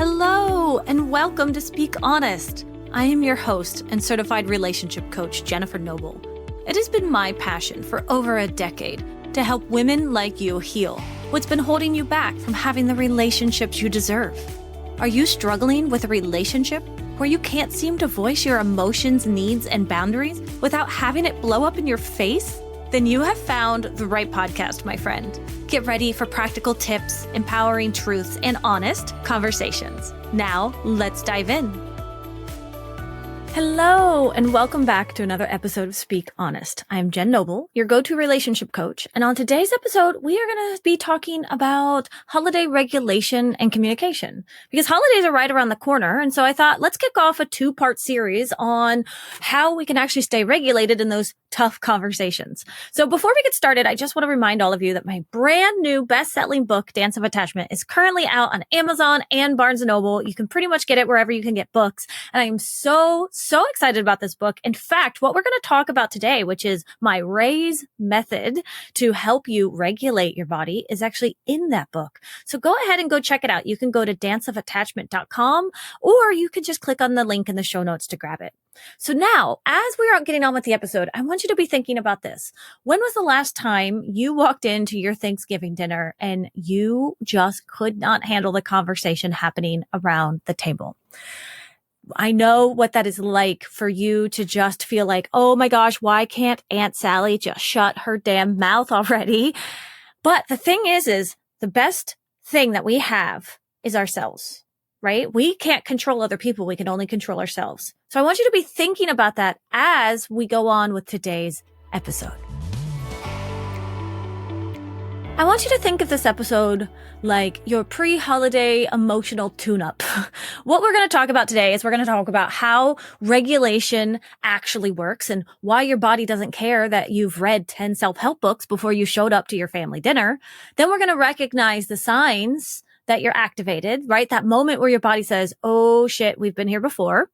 Hello, and welcome to Speak Honest. I am your host and certified relationship coach, Jennifer Noble. It has been my passion for over a decade to help women like you heal what's been holding you back from having the relationships you deserve. Are you struggling with a relationship where you can't seem to voice your emotions, needs, and boundaries without having it blow up in your face? Then you have found the right podcast, my friend. Get ready for practical tips, empowering truths, and honest conversations. Now, let's dive in. Hello, and welcome back to another episode of Speak Honest. I'm Jen Noble, your go-to relationship coach. And on today's episode, we are going to be talking about holiday regulation and communication, because holidays are right around the corner. And so I thought, let's kick off a two-part series on how we can actually stay regulated in those tough conversations. So before we get started, I just want to remind all of you that my brand new best-selling book, Dance of Attachment, is currently out on Amazon and Barnes & Noble. You can pretty much get it wherever you can get books. And I am so excited about this book. In fact, what we're going to talk about today, which is my RAISE method to help you regulate your body, is actually in that book. So go ahead and go check it out. You can go to danceofattachment.com, or you can just click on the link in the show notes to grab it. So now, as we are getting on with the episode, I want you to be thinking about this. When was the last time you walked into your Thanksgiving dinner and you just could not handle the conversation happening around the table? I know what that is like for you to just feel like, oh my gosh, why can't Aunt Sally just shut her damn mouth already? But the thing is the best thing that we have is ourselves, right? We can't control other people. We can only control ourselves. So I want you to be thinking about that as we go on with today's episode. I want you to think of this episode like your pre-holiday emotional tune-up. What we're going to talk about today is we're going to talk about how regulation actually works and why your body doesn't care that you've read 10 self-help books before you showed up to your family dinner. Then we're going to recognize the signs that you're activated, right? That moment where your body says, oh shit, we've been here before.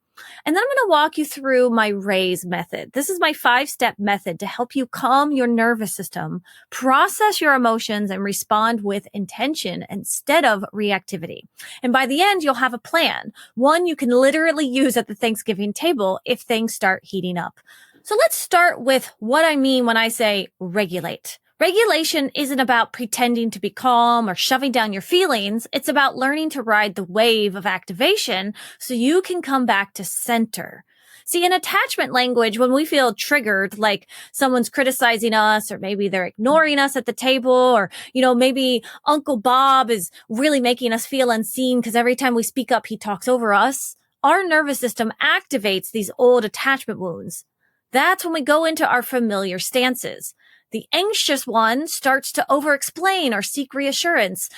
And then I'm going to walk you through my RAISE method. This is my 5-step method to help you calm your nervous system, process your emotions, and respond with intention instead of reactivity. And by the end, you'll have a plan, one you can literally use at the Thanksgiving table if things start heating up. So let's start with what I mean when I say regulate. Regulation isn't about pretending to be calm or shoving down your feelings. It's about learning to ride the wave of activation so you can come back to center. See, in attachment language, when we feel triggered, like someone's criticizing us, or maybe they're ignoring us at the table, or, maybe Uncle Bob is really making us feel unseen because every time we speak up, he talks over us, our nervous system activates these old attachment wounds. That's when we go into our familiar stances. The anxious one starts to over-explain or seek reassurance.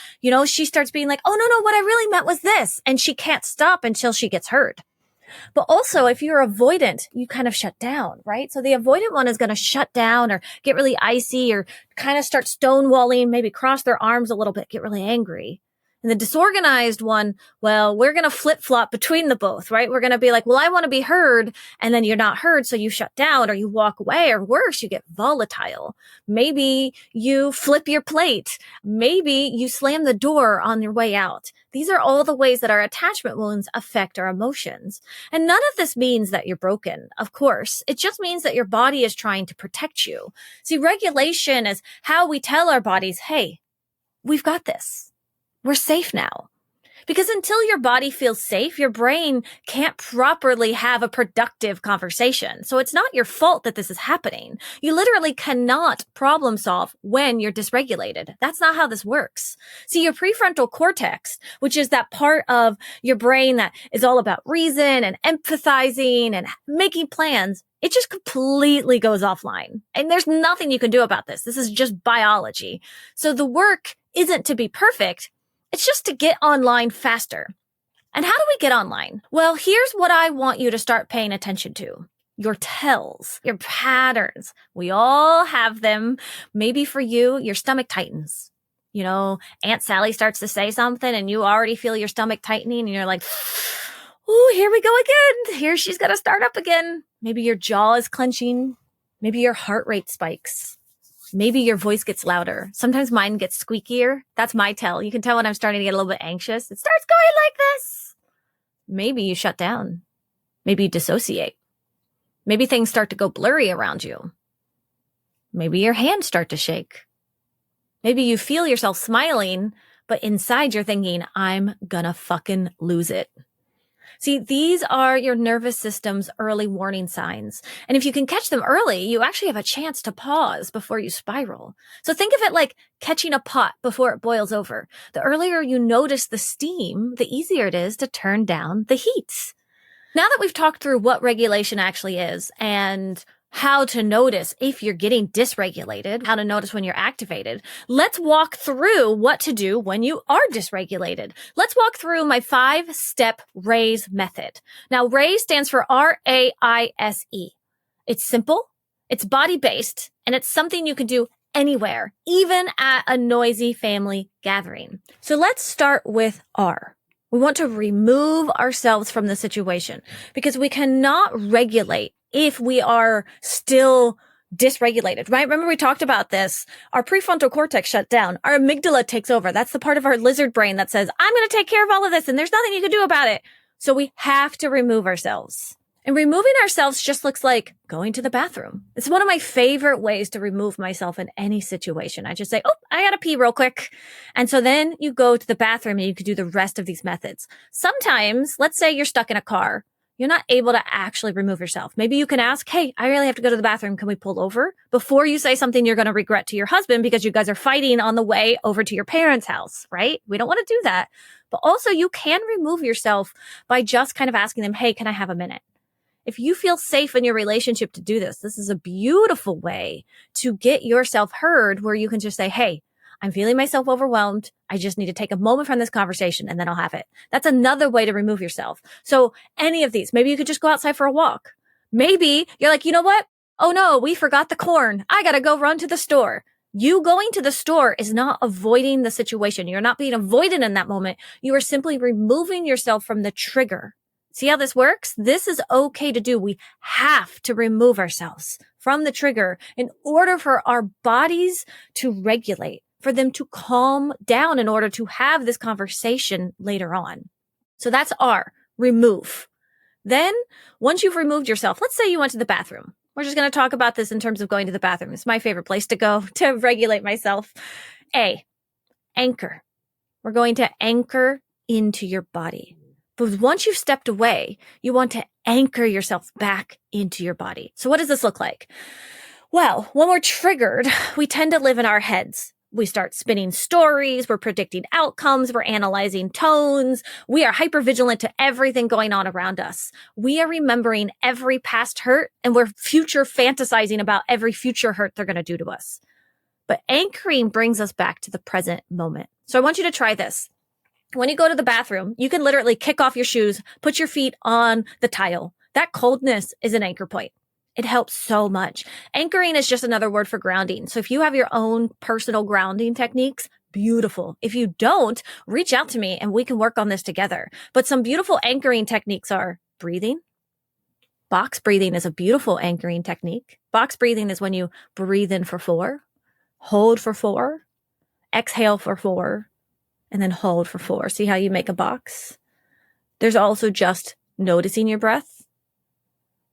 She starts being like, oh, no, what I really meant was this. And she can't stop until she gets heard. But also, if you're avoidant, you kind of shut down, right? So the avoidant one is going to shut down or get really icy or kind of start stonewalling, maybe cross their arms a little bit, get really angry. And the disorganized one, well, we're going to flip-flop between the both, right? We're going to be like, well, I want to be heard. And then you're not heard. So you shut down or you walk away, or worse, you get volatile. Maybe you flip your plate. Maybe you slam the door on your way out. These are all the ways that our attachment wounds affect our emotions. And none of this means that you're broken, of course. It just means that your body is trying to protect you. See, regulation is how we tell our bodies, hey, we've got this. We're safe now. Because until your body feels safe, your brain can't properly have a productive conversation. So it's not your fault that this is happening. You literally cannot problem solve when you're dysregulated. That's not how this works. See, your prefrontal cortex, which is that part of your brain that is all about reason and empathizing and making plans, it just completely goes offline. And there's nothing you can do about this. This is just biology. So the work isn't to be perfect. It's just to get online faster. And how do we get online? Well, here's what I want you to start paying attention to. Your tells, your patterns. We all have them. Maybe for you, your stomach tightens. Aunt Sally starts to say something and you already feel your stomach tightening and you're like, oh, here we go again. Here she's going to start up again. Maybe your jaw is clenching. Maybe your heart rate spikes. Maybe your voice gets louder. Sometimes mine gets squeakier. That's my tell. You can tell when I'm starting to get a little bit anxious. It starts going like this. Maybe you shut down. Maybe you dissociate. Maybe things start to go blurry around you. Maybe your hands start to shake. Maybe you feel yourself smiling, but inside you're thinking, I'm gonna fucking lose it. See, these are your nervous system's early warning signs. And if you can catch them early, you actually have a chance to pause before you spiral. So think of it like catching a pot before it boils over. The earlier you notice the steam, the easier it is to turn down the heat. Now that we've talked through what regulation actually is and how to notice if you're getting dysregulated, how to notice when you're activated, let's walk through what to do when you are dysregulated. Let's walk through my 5-step RAISE method. Now, RAISE stands for R-A-I-S-E. It's simple, it's body-based, and it's something you can do anywhere, even at a noisy family gathering. So let's start with R. We want to remove ourselves from the situation because we cannot regulate if we are still dysregulated, right? Remember we talked about this. Our prefrontal cortex shut down. Our amygdala takes over. That's the part of our lizard brain that says, I'm going to take care of all of this and there's nothing you can do about it. So we have to remove ourselves. And removing ourselves just looks like going to the bathroom. It's one of my favorite ways to remove myself in any situation. I just say, oh, I gotta pee real quick. And so then you go to the bathroom and you can do the rest of these methods. Sometimes, let's say you're stuck in a car. You're not able to actually remove yourself. Maybe you can ask, hey, I really have to go to the bathroom. Can we pull over? Before you say something you're going to regret to your husband because you guys are fighting on the way over to your parents' house, right? We don't want to do that. But also you can remove yourself by just kind of asking them, hey, can I have a minute? If you feel safe in your relationship to do this, this is a beautiful way to get yourself heard where you can just say, hey, I'm feeling myself overwhelmed. I just need to take a moment from this conversation and then I'll have it. That's another way to remove yourself. So any of these, maybe you could just go outside for a walk. Maybe you're like, you know what? Oh no, we forgot the corn. I got to go run to the store. You going to the store is not avoiding the situation. You're not being avoidant in that moment. You are simply removing yourself from the trigger. See how this works? This is okay to do. We have to remove ourselves from the trigger in order for our bodies to regulate, for them to calm down in order to have this conversation later on. So that's R, remove. Then once you've removed yourself, let's say you went to the bathroom. We're just going to talk about this in terms of going to the bathroom. It's my favorite place to go to regulate myself. A, anchor. We're going to anchor into your body. But once you've stepped away, you want to anchor yourself back into your body. So what does this look like? Well, when we're triggered, we tend to live in our heads. We start spinning stories. We're predicting outcomes. We're analyzing tones. We are hypervigilant to everything going on around us. We are remembering every past hurt and we're future fantasizing about every future hurt they're going to do to us. But anchoring brings us back to the present moment. So I want you to try this. When you go to the bathroom, you can literally kick off your shoes, put your feet on the tile. That coldness is an anchor point. It helps so much. Anchoring is just another word for grounding. So if you have your own personal grounding techniques, beautiful. If you don't, reach out to me and we can work on this together. But some beautiful anchoring techniques are breathing. Box breathing is a beautiful anchoring technique. Box breathing is when you breathe in for 4, hold for 4, exhale for 4, and then hold for 4. See how you make a box? There's also just noticing your breath.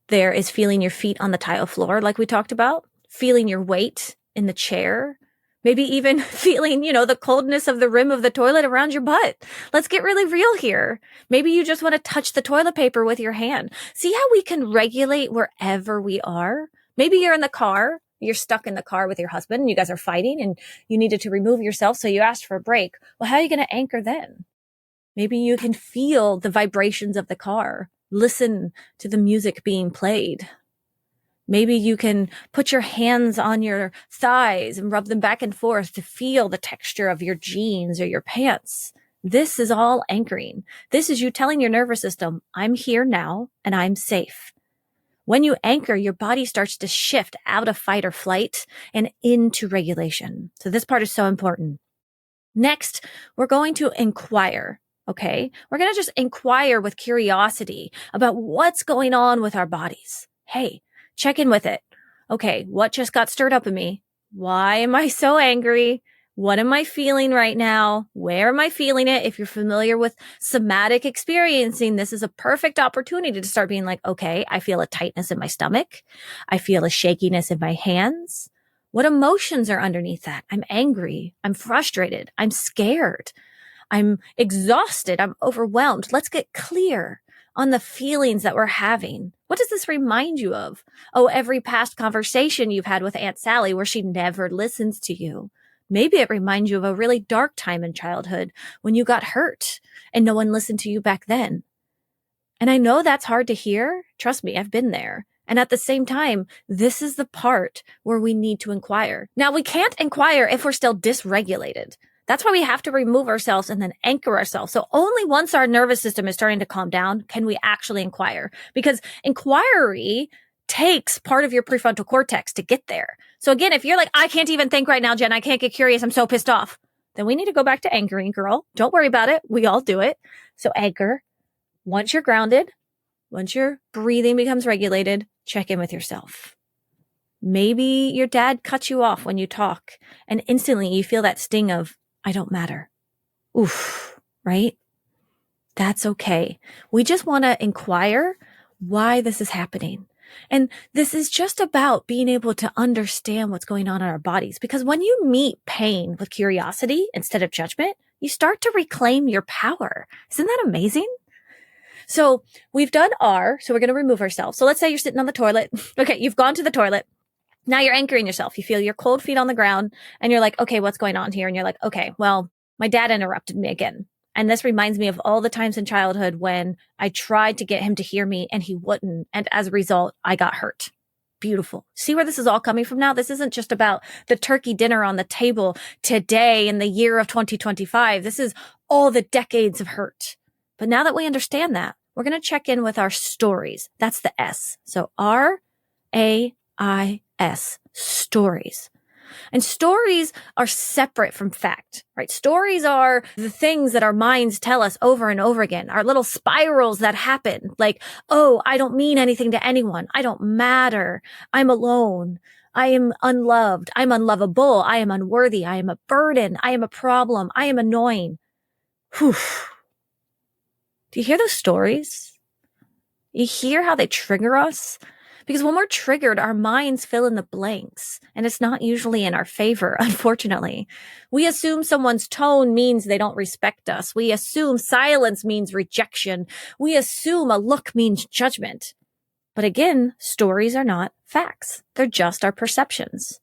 There is feeling your feet on the tile floor, like we talked about, feeling your weight in the chair, maybe even feeling, the coldness of the rim of the toilet around your butt. Let's get really real here. Maybe you just want to touch the toilet paper with your hand. See how we can regulate wherever we are? Maybe you're in the car. You're stuck in the car with your husband and you guys are fighting and you needed to remove yourself. So you asked for a break. Well, how are you going to anchor then? Maybe you can feel the vibrations of the car. Listen to the music being played. Maybe you can put your hands on your thighs and rub them back and forth to feel the texture of your jeans or your pants. This is all anchoring. This is you telling your nervous system, I'm here now and I'm safe. When you anchor, your body starts to shift out of fight or flight and into regulation. So this part is so important. Next, we're going to inquire. Okay. We're going to just inquire with curiosity about what's going on with our bodies. Hey, check in with it. Okay. What just got stirred up in me? Why am I so angry? What am I feeling right now? Where am I feeling it? If you're familiar with somatic experiencing, this is a perfect opportunity to start being like, okay, I feel a tightness in my stomach. I feel a shakiness in my hands. What emotions are underneath that? I'm angry. I'm frustrated. I'm scared. I'm exhausted. I'm overwhelmed. Let's get clear on the feelings that we're having. What does this remind you of? Oh, every past conversation you've had with Aunt Sally where she never listens to you. Maybe it reminds you of a really dark time in childhood when you got hurt and no one listened to you back then. And I know that's hard to hear. Trust me, I've been there. And at the same time, this is the part where we need to inquire. Now, we can't inquire if we're still dysregulated. That's why we have to remove ourselves and then anchor ourselves. So only once our nervous system is starting to calm down can we actually inquire, because inquiry takes part of your prefrontal cortex to get there. So again, if you're like, I can't even think right now, Jen, I can't get curious, I'm so pissed off, then we need to go back to anchoring, girl. Don't worry about it. We all do it. So anchor. Once you're grounded, once your breathing becomes regulated, check in with yourself. Maybe your dad cuts you off when you talk and instantly you feel that sting of, I don't matter. Oof, right? That's okay. We just want to inquire why this is happening. And this is just about being able to understand what's going on in our bodies. Because when you meet pain with curiosity instead of judgment, you start to reclaim your power. Isn't that amazing? So we've done R, so we're going to remove ourselves. So let's say you're sitting on the toilet. Okay, you've gone to the toilet. Now you're anchoring yourself. You feel your cold feet on the ground and you're like, okay, what's going on here? And you're like, okay, well, my dad interrupted me again. And this reminds me of all the times in childhood when I tried to get him to hear me and he wouldn't. And as a result, I got hurt. Beautiful. See where this is all coming from now? This isn't just about the turkey dinner on the table today in the year of 2025. This is all the decades of hurt. But now that we understand that, we're going to check in with our stories. That's the S. So R-A-I-S, stories. And stories are separate from fact, right? Stories are the things that our minds tell us over and over again, our little spirals that happen. Like, oh, I don't mean anything to anyone. I don't matter. I'm alone. I am unloved. I'm unlovable. I am unworthy. I am a burden. I am a problem. I am annoying. Whew. Do you hear those stories? You hear how they trigger us? Because when we're triggered, our minds fill in the blanks, and it's not usually in our favor, unfortunately. We assume someone's tone means they don't respect us. We assume silence means rejection. We assume a look means judgment. But again, stories are not facts. They're just our perceptions.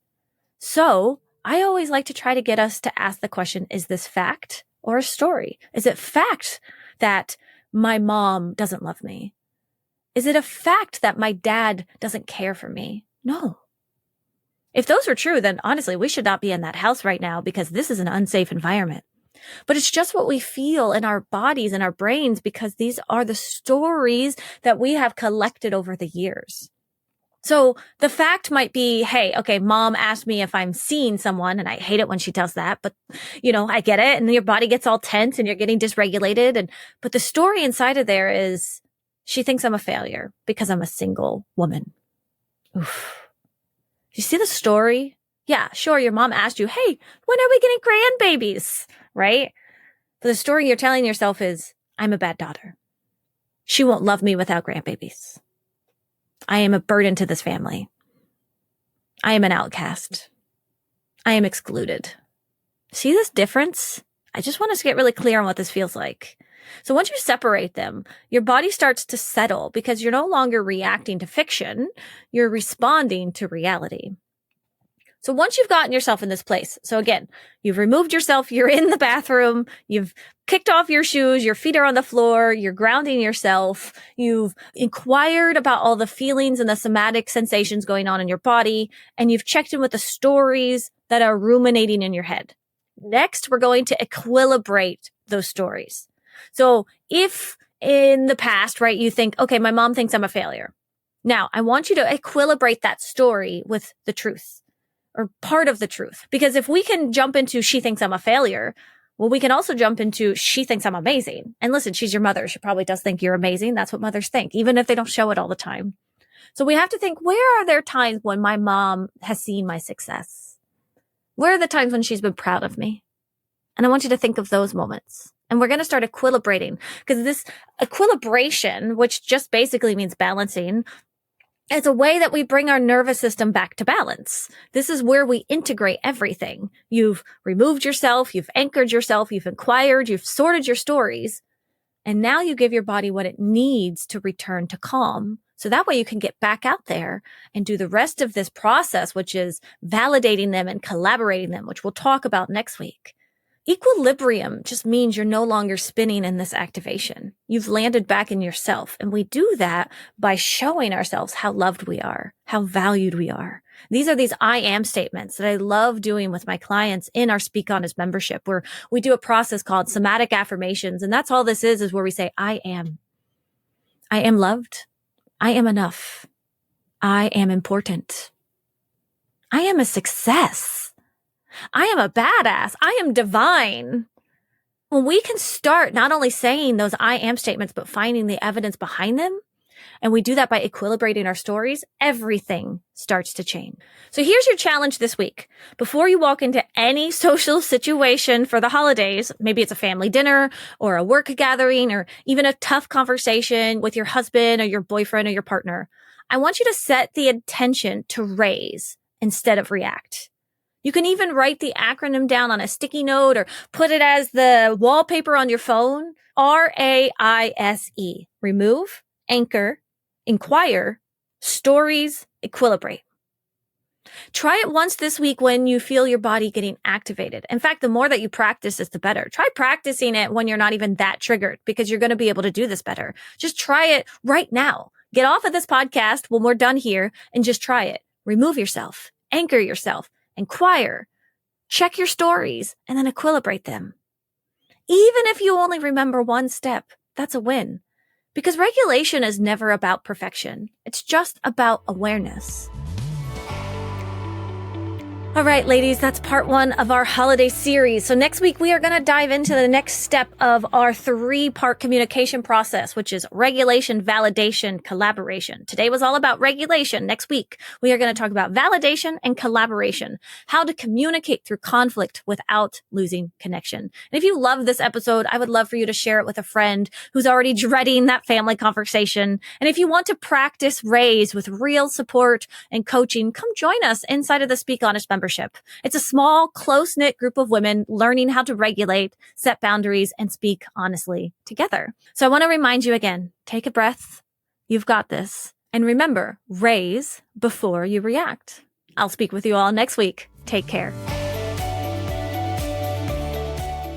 So I always like to try to get us to ask the question, is this fact or a story? Is it fact that my mom doesn't love me? Is it a fact that my dad doesn't care for me? No. If those are true, then honestly, we should not be in that house right now because this is an unsafe environment. But it's just what we feel in our bodies and our brains because these are the stories that we have collected over the years. So the fact might be, hey, okay, mom asked me if I'm seeing someone, and I hate it when she does that, but I get it. And your body gets all tense and you're getting dysregulated. But the story inside of there is, she thinks I'm a failure because I'm a single woman. Oof. You see the story? Yeah, sure. Your mom asked you, hey, when are we getting grandbabies? Right? But the story you're telling yourself is, I'm a bad daughter. She won't love me without grandbabies. I am a burden to this family. I am an outcast. I am excluded. See this difference? I just want us to get really clear on what this feels like. So once you separate them, your body starts to settle because you're no longer reacting to fiction. You're responding to reality. So once you've gotten yourself in this place, so again, you've removed yourself, you're in the bathroom, you've kicked off your shoes, your feet are on the floor, you're grounding yourself, you've inquired about all the feelings and the somatic sensations going on in your body, and you've checked in with the stories that are ruminating in your head. Next, we're going to equilibrate those stories. So if in the past, right, you think, okay, my mom thinks I'm a failure. Now, I want you to equilibrate that story with the truth or part of the truth. Because if we can jump into she thinks I'm a failure, well, we can also jump into she thinks I'm amazing. And listen, she's your mother. She probably does think you're amazing. That's what mothers think, even if they don't show it all the time. So we have to think, where are there times when my mom has seen my success? Where are the times when she's been proud of me? And I want you to think of those moments. And we're going to start equilibrating, because this equilibration, which just basically means balancing, is a way that we bring our nervous system back to balance. This is where we integrate everything. You've removed yourself, you've anchored yourself, you've inquired, you've sorted your stories. And now you give your body what it needs to return to calm. So that way you can get back out there and do the rest of this process, which is validating them and collaborating them, which we'll talk about next week. Equilibrium just means you're no longer spinning in this activation. You've landed back in yourself. And we do that by showing ourselves how loved we are, how valued we are. These are these I am statements that I love doing with my clients in our Speak Honest membership, where we do a process called somatic affirmations. And that's all this is where we say, I am. I am loved. I am enough. I am important. I am a success. I am a badass. I am divine. When we can start not only saying those I am statements, but finding the evidence behind them, and we do that by equilibrating our stories, everything starts to change. So here's your challenge this week. Before you walk into any social situation for the holidays, maybe it's a family dinner or a work gathering or even a tough conversation with your husband or your boyfriend or your partner, I want you to set the intention to raise instead of react. You can even write the acronym down on a sticky note or put it as the wallpaper on your phone. RAISE. Remove, anchor, inquire, stories, equilibrate. Try it once this week when you feel your body getting activated. In fact, the more that you practice this, the better. Try practicing it when you're not even that triggered, because you're going to be able to do this better. Just try it right now. Get off of this podcast when we're done here and just try it. Remove yourself, anchor yourself, inquire, check your stories, and then equilibrate them. Even if you only remember one step, that's a win. Because regulation is never about perfection. It's just about awareness. All right, ladies, that's part 1 of our holiday series. So next week, we are going to dive into the next step of our 3-part communication process, which is regulation, validation, collaboration. Today was all about regulation. Next week, we are going to talk about validation and collaboration, how to communicate through conflict without losing connection. And if you love this episode, I would love for you to share it with a friend who's already dreading that family conversation. And if you want to practice raise with real support and coaching, come join us inside of the Speak Honest membership. It's a small, close-knit group of women learning how to regulate, set boundaries, and speak honestly together. So I want to remind you again, take a breath. You've got this. And remember, raise before you react. I'll speak with you all next week. Take care.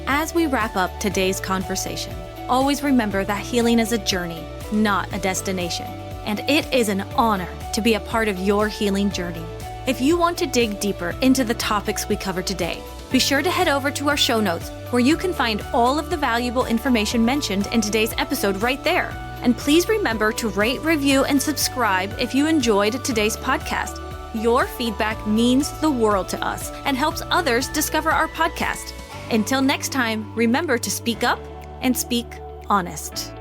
As we wrap up today's conversation, always remember that healing is a journey, not a destination. And it is an honor to be a part of your healing journey. If you want to dig deeper into the topics we covered today, be sure to head over to our show notes, where you can find all of the valuable information mentioned in today's episode right there. And please remember to rate, review, and subscribe if you enjoyed today's podcast. Your feedback means the world to us and helps others discover our podcast. Until next time, remember to speak up and speak honest.